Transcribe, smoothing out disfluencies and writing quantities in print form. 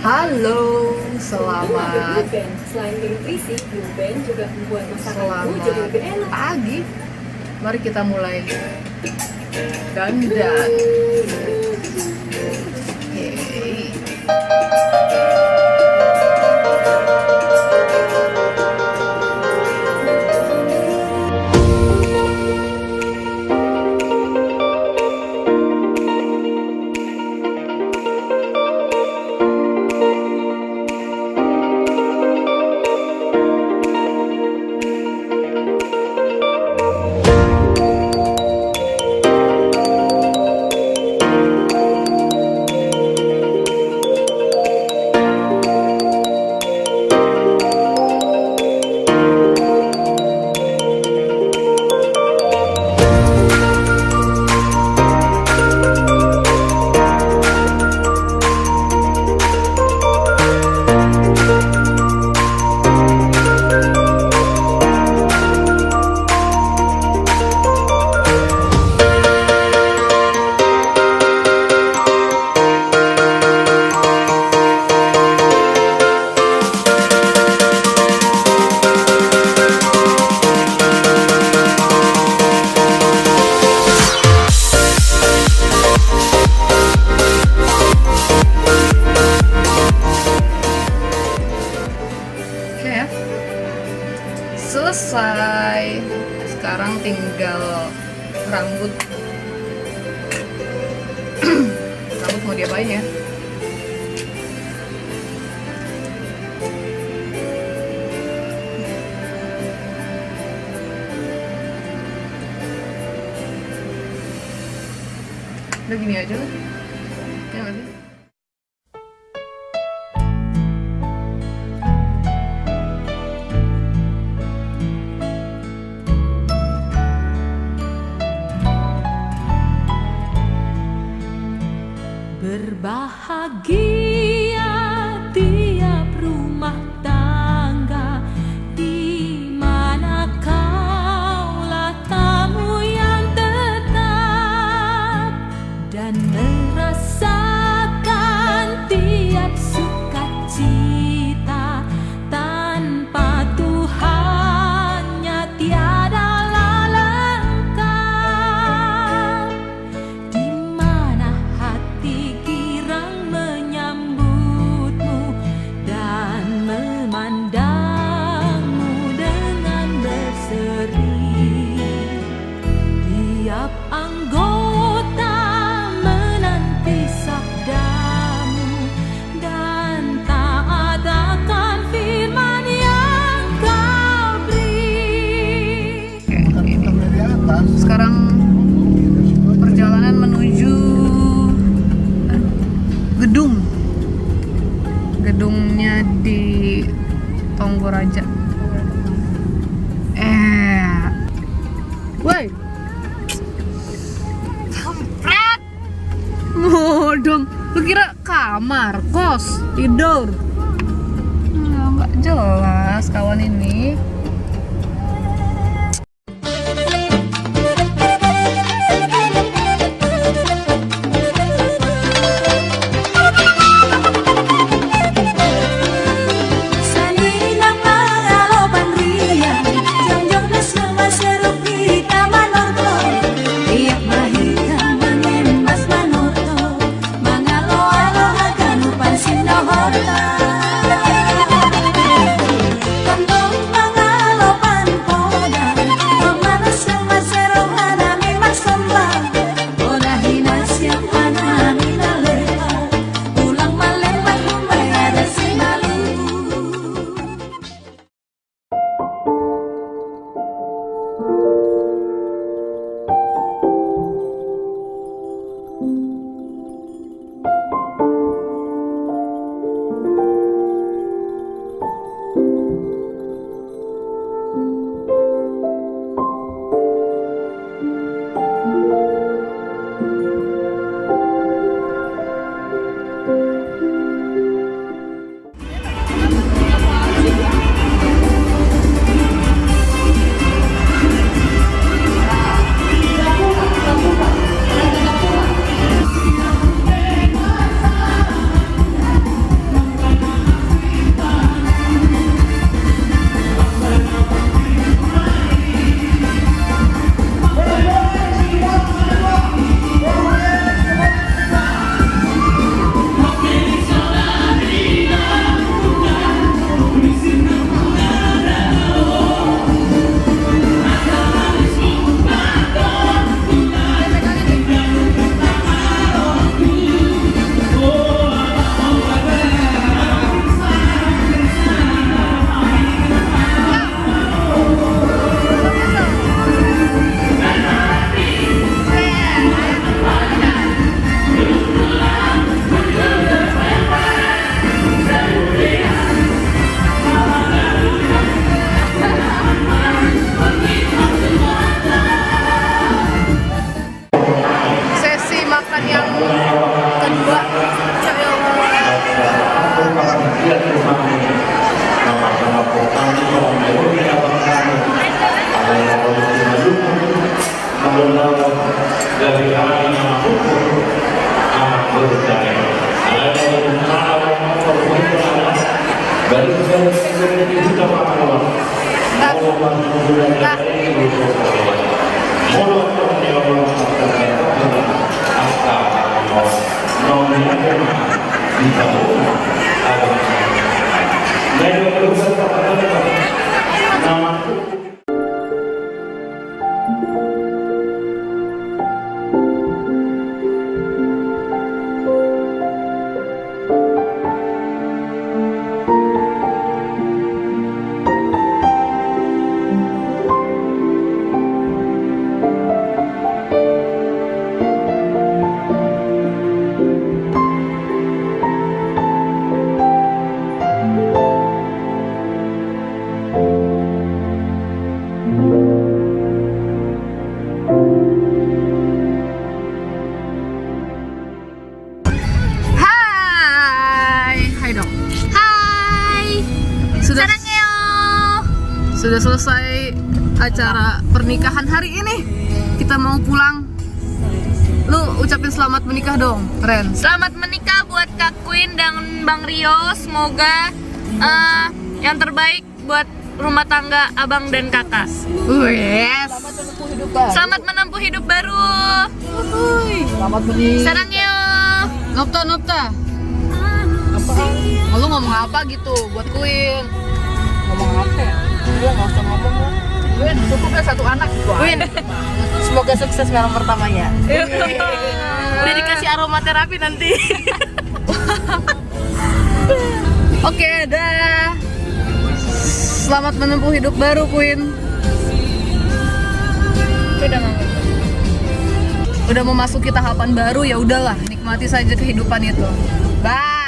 Halo, selamat Selain nutrisi, Blue Band juga membuat masakanmu jadi selamat lebih enak. pagi. Mari kita mulai dandan. Oke. Oke ya. Selesai. Sekarang tinggal rambut. Rambut mau diapain ya? Udah gini aja lah. Ya nggak sih? Berbahagia tiap rumah tangga di mana kaulah tamu yang tetap dan merasakan tiap sukacita tanpa Tuhannya tiadalah lengkap. Di mana hati girang menyambutmu dan memandangmu dengan berseri. Tiap anggota menanti sabdamu dan taat akan firman yang kau beri. Sekarang perjalanan menuju gedungnya di Tonggoraja. Woi, kampret, ngodong. Lu kira kamar kos tidur? Nggak jelas kawan ini. Kantong Nah, hai dong. Hai. Sudah 사랑해요. sudah selesai acara pernikahan hari ini. Kita mau pulang. Lu ucapin selamat menikah dong, Ren. Selamat menikah buat Kak Queen dan Bang Rio. Semoga yang terbaik buat rumah tangga abang dan kakak. Yes. Selamat menempuh hidup baru. Selamat menikah. 사랑해요. Nopta. Lu ngomong apa gitu buat Queen? Ngomong apa ya? Gue nggak usah ngomong lah. Win, cukup ya satu anak. Win, semoga sukses malam pertamanya. Udah dikasih aromaterapi nanti. Oke, dah. Selamat menempuh hidup baru, Queen. Udah memasuki tahapan baru, ya udahlah, nikmati saja kehidupan itu. Bye.